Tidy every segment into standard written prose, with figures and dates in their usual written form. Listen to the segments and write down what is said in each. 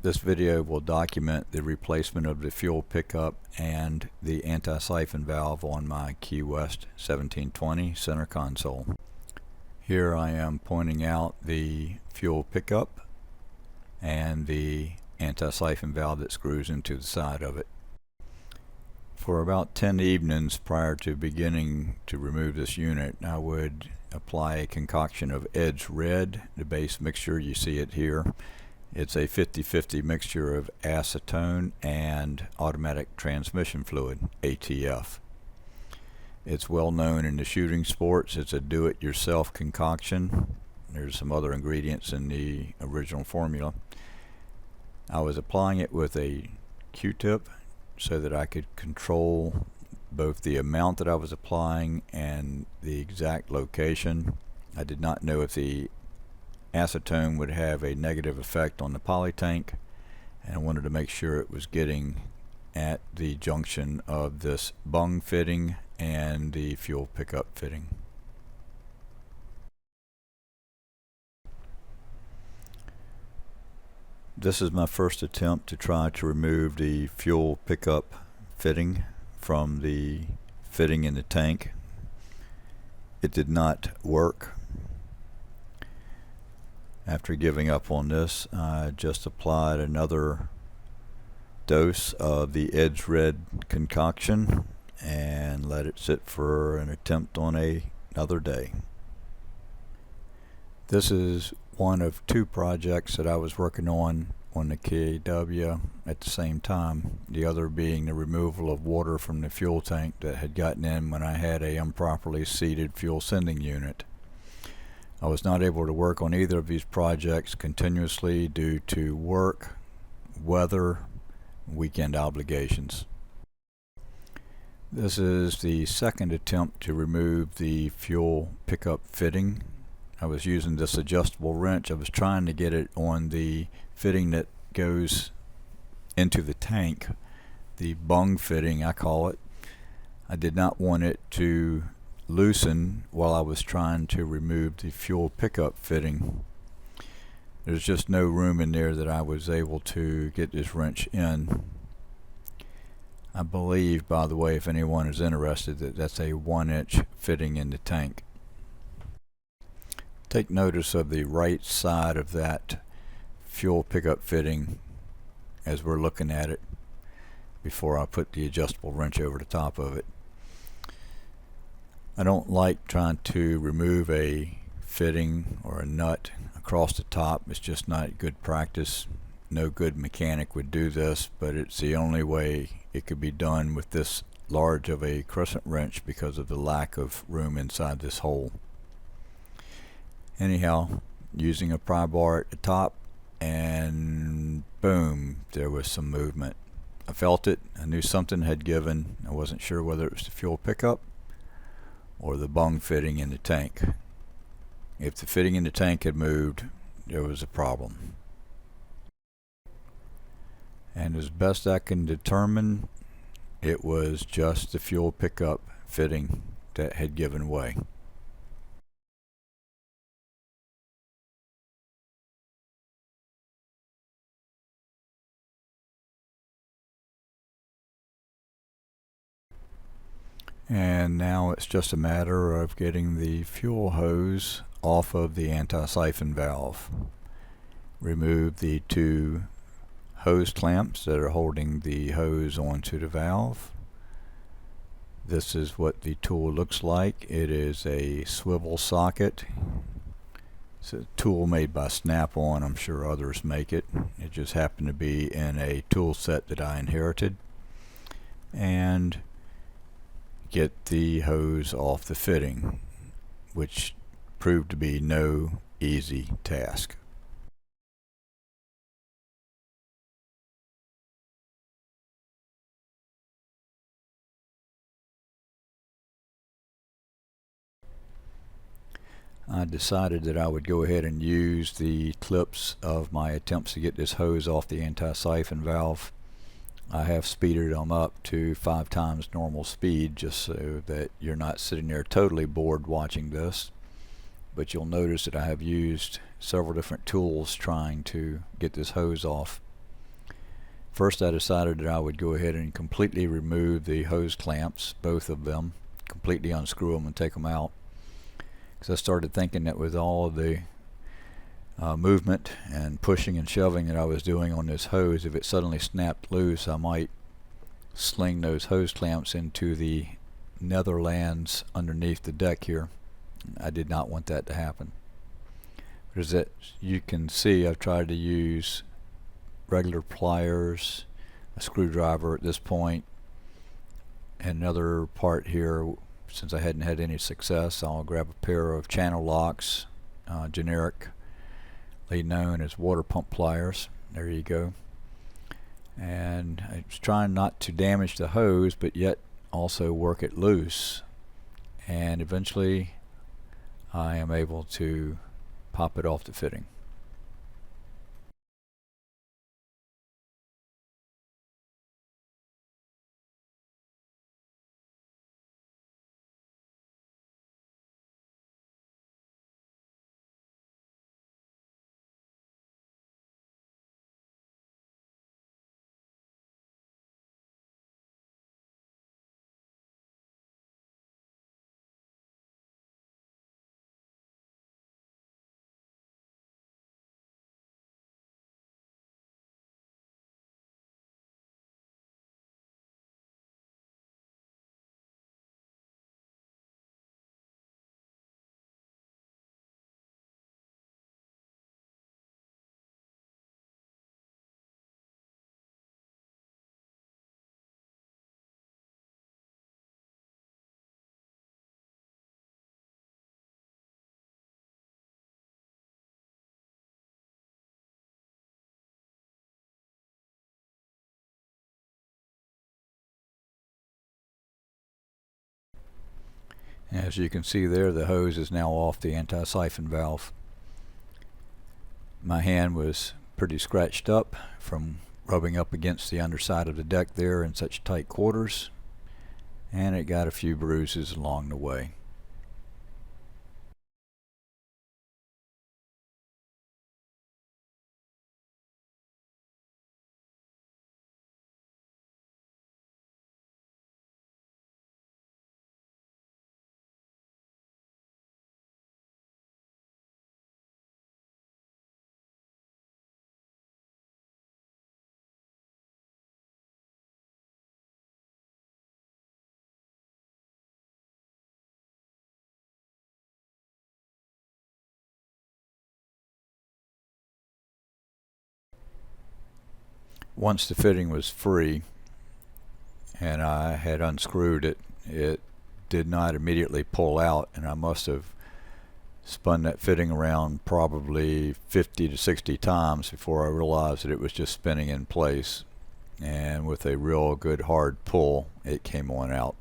This video will document the replacement of the fuel pickup and the anti-siphon valve on my Key West 1720 center console. Here I am pointing out the fuel pickup and the anti-siphon valve that screws into the side of it. For about 10 evenings prior to beginning to remove this unit, I would apply a concoction of Edge Red, the base mixture. You see it here. It's a 50-50 mixture of acetone and automatic transmission fluid, ATF. It's well known in the shooting sports. It's a do-it-yourself concoction. There's some other ingredients in the original formula. I was applying it with a Q-tip so that I could control both the amount that I was applying and the exact location. I did not know if the acetone would have a negative effect on the poly tank, and I wanted to make sure it was getting at the junction of this bung fitting and the fuel pickup fitting. This is my first attempt to try to remove the fuel pickup fitting from the fitting in the tank. It did not work. After giving up on this, I just applied another dose of the Edge Red concoction and let it sit for an attempt on another day. This is one of two projects that I was working on the KW at the same time, the other being the removal of water from the fuel tank that had gotten in when I had a improperly seated fuel sending unit. I was not able to work on either of these projects continuously due to work, weather, weekend obligations. This is the second attempt to remove the fuel pickup fitting. I was using this adjustable wrench. I was trying to get it on the fitting that goes into the tank, the bung fitting I call it. I did not want it to loosen while I was trying to remove the fuel pickup fitting. There's just no room in there that I was able to get this wrench in. I believe, by the way, if anyone is interested, that that's a 1-inch fitting in the tank. Take notice of the right side of that fuel pickup fitting as we're looking at it before I put the adjustable wrench over the top of it. I don't like trying to remove a fitting or a nut across the top. It's just not good practice. No good mechanic would do this, but it's the only way it could be done with this large of a crescent wrench because of the lack of room inside this hole. Anyhow, using a pry bar at the top, and boom, there was some movement. I felt it. I knew something had given. I wasn't sure whether it was the fuel pickup or the bung fitting in the tank. If the fitting in the tank had moved, there was a problem. And as best I can determine, it was just the fuel pickup fitting that had given way. And now it's just a matter of getting the fuel hose off of the anti-siphon valve. Remove the two hose clamps that are holding the hose onto the valve. This is what the tool looks like. It is a swivel socket. It's a tool made by Snap-on. I'm sure others make it. It just happened to be in a tool set that I inherited. And get the hose off the fitting, which proved to be no easy task. I decided that I would go ahead and use the clips of my attempts to get this hose off the anti-siphon valve. I have speeded them up to 5 times normal speed just so that you're not sitting there totally bored watching this. But you'll notice that I have used several different tools trying to get this hose off. First, I decided that I would go ahead and completely remove the hose clamps, both of them, completely unscrew them and take them out, because I started thinking that with all the movement and pushing and shoving that I was doing on this hose, if it suddenly snapped loose, I might sling those hose clamps into the netherlands underneath the deck here. I did not want that to happen. But as you can see, I've tried to use regular pliers, a screwdriver at this point, and another part here. Since I hadn't had any success, I'll grab a pair of channel locks, generically known as water pump pliers. There you go. And I was trying not to damage the hose, but yet also work it loose. And eventually I am able to pop it off the fitting. As you can see there, the hose is now off the anti-siphon valve. My hand was pretty scratched up from rubbing up against the underside of the deck there in such tight quarters, and it got a few bruises along the way. Once the fitting was free and I had unscrewed it, it did not immediately pull out, and I must have spun that fitting around probably 50 to 60 times before I realized that it was just spinning in place, and with a real good hard pull it came on out.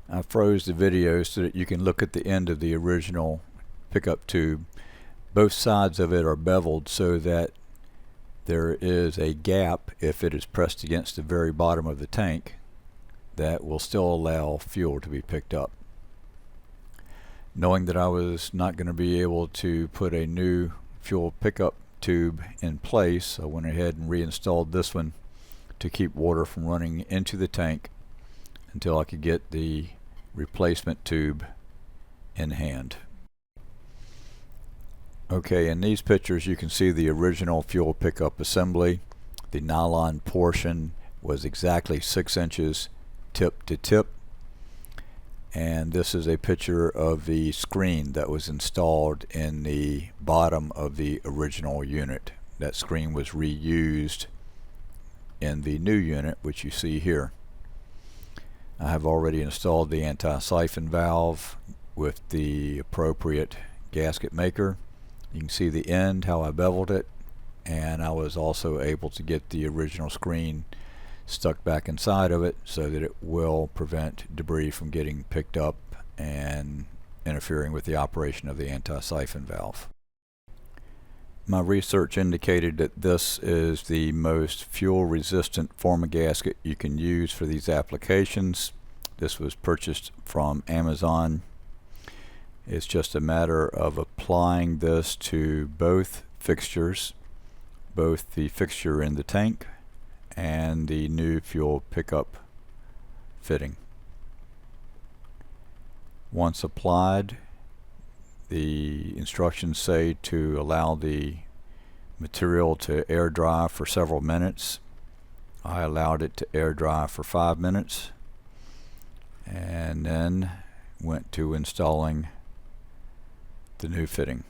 I froze the video so that you can look at the end of the original pickup tube. Both sides of it are beveled so that there is a gap if it is pressed against the very bottom of the tank that will still allow fuel to be picked up. Knowing that I was not going to be able to put a new fuel pickup tube in place, I went ahead and reinstalled this one to keep water from running into the tank until I could get the replacement tube in hand. Okay, in these pictures you can see the original fuel pickup assembly. The nylon portion was exactly 6 inches tip to tip, and this is a picture of the screen that was installed in the bottom of the original unit. That screen was reused in the new unit, which you see here. I have already installed the anti-siphon valve with the appropriate gasket maker. You can see the end, how I beveled it, and I was also able to get the original screen stuck back inside of it so that it will prevent debris from getting picked up and interfering with the operation of the anti-siphon valve. My research indicated that this is the most fuel resistant form of gasket you can use for these applications. This was purchased from Amazon. It's just a matter of applying this to both fixtures, both the fixture in the tank and the new fuel pickup fitting. Once applied, the instructions say to allow the material to air dry for several minutes. I allowed it to air dry for 5 minutes and then went to installing the new fitting.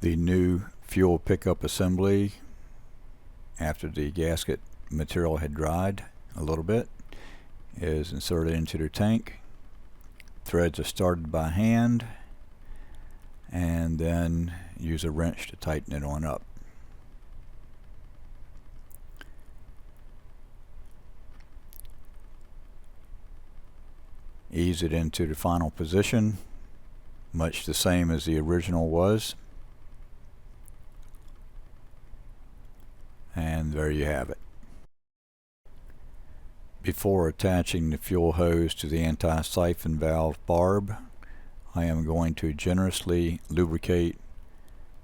The new fuel pickup assembly, after the gasket material had dried a little bit, is inserted into the tank. Threads are started by hand, and then use a wrench to tighten it on up. Ease it into the final position, much the same as the original was. And there you have it. Before attaching the fuel hose to the anti-siphon valve barb, I am going to generously lubricate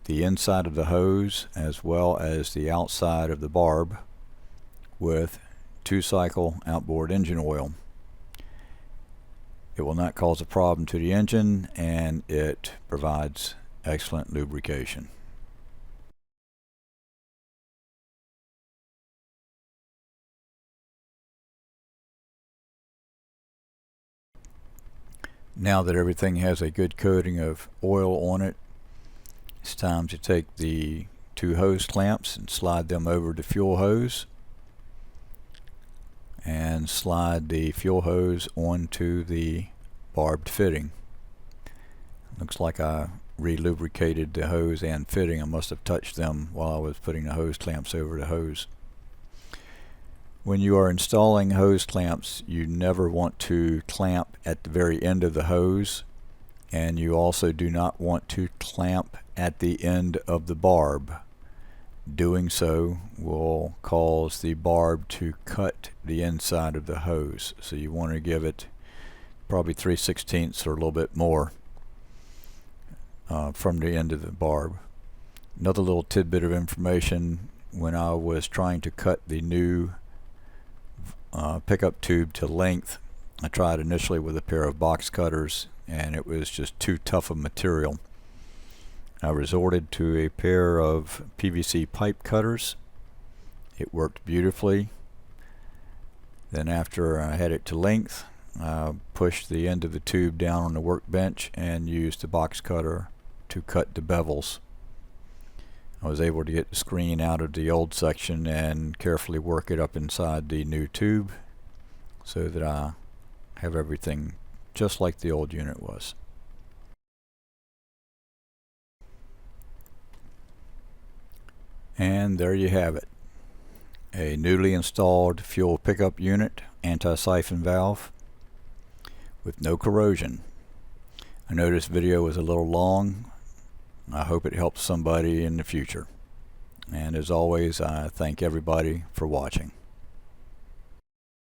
the inside of the hose as well as the outside of the barb with 2-cycle outboard engine oil. It will not cause a problem to the engine, and it provides excellent lubrication. Now that everything has a good coating of oil on it, it's time to take the 2 hose clamps and slide them over the fuel hose, and slide the fuel hose onto the barbed fitting. Looks like I re-lubricated the hose and fitting. I must have touched them while I was putting the hose clamps over the hose. When you are installing hose clamps, you never want to clamp at the very end of the hose, and you also do not want to clamp at the end of the barb. Doing so will cause the barb to cut the inside of the hose, so you want to give it probably 3/16 or a little bit more from the end of the barb. Another little tidbit of information: when I was trying to cut the new pickup tube to length, I tried initially with a pair of box cutters, and it was just too tough of material. I resorted to a pair of PVC pipe cutters. It worked beautifully. Then after I had it to length, I pushed the end of the tube down on the workbench and used the box cutter to cut the bevels. I was able to get the screen out of the old section and carefully work it up inside the new tube so that I have everything just like the old unit was. And there you have it. A newly installed fuel pickup unit anti-siphon valve with no corrosion. I know this video was a little long. I hope it helps somebody in the future. And as always, I thank everybody for watching.